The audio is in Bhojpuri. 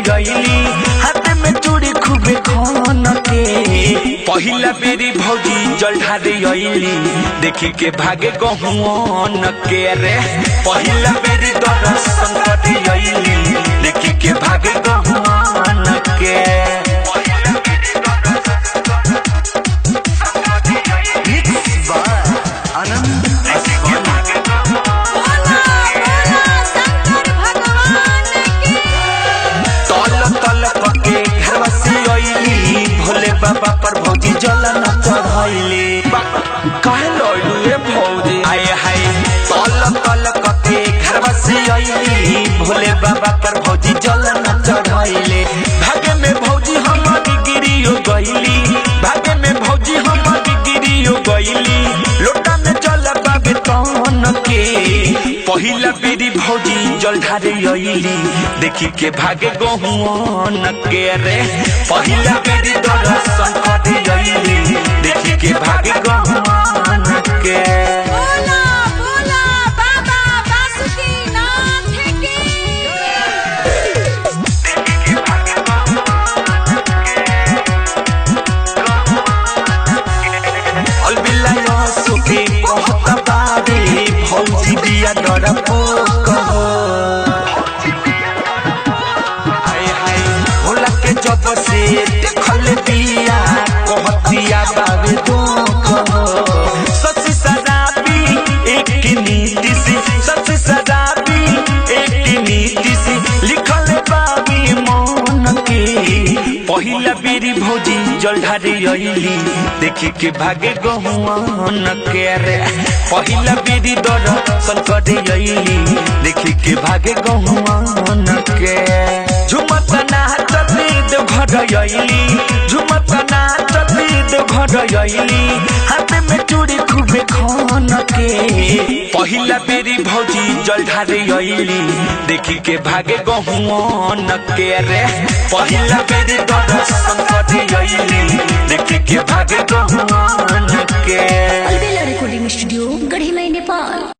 गईली हाथ में चूड़ी खूबे खन के पहिला बेरी भौजी जल ढारे अइली देखी के भागे गहुन के रे पहिला बेरी दर्शन करे अइली देखी के भागे गहुन के भोले बाबा पर भौजी जल न चढ़ाइले कहे लइलू ए भौजी आए हाय तल तल कके घरवा से आइली भोले बाबा पर भौजी जल न चढ़ाइले भागे में भौजी हमारी गिरियो गइली भागे में भौजी हमारी गिरियो गइली लोटा में जल बाबे तन के पहिला बेरी भौजी जल ढारे अइली देखी के भागे गहुन के रे पहिला बेरी दर्शन करे अइली देखी के भागे गहुन के बोला बोला बाबा बासुकीनाथ की देखी के भागे अलबिल्ला सुखी बहुत बारी भौजी बिया डर कहो हाय हाय भोला के जब से देखल बिया कहतिया बाबे तो कहो सच सदाबी एक नीति से सच सदाबी एक नीति से लिखल बाबी मन के पहिला बेरी भौजी जल ढारे अइली देखी के भागे गहुन के रे पहिला बेरी दर्शन करे अइली देखी के भागे गहुन के झुमत नाचती देवघर अइली झुमत नाचती देवघर अइली हाथ में चूड़ी खूबे खन के पहिला बेरी भौजी जल ढारे अइली देखी के भागे गहुन के रे पहिला बेरी दर्शन करे अइली देखी के भागे गहुन के अलबेला रिकॉर्डिंग स्टूडियो गढ़ीलाई नेपाल।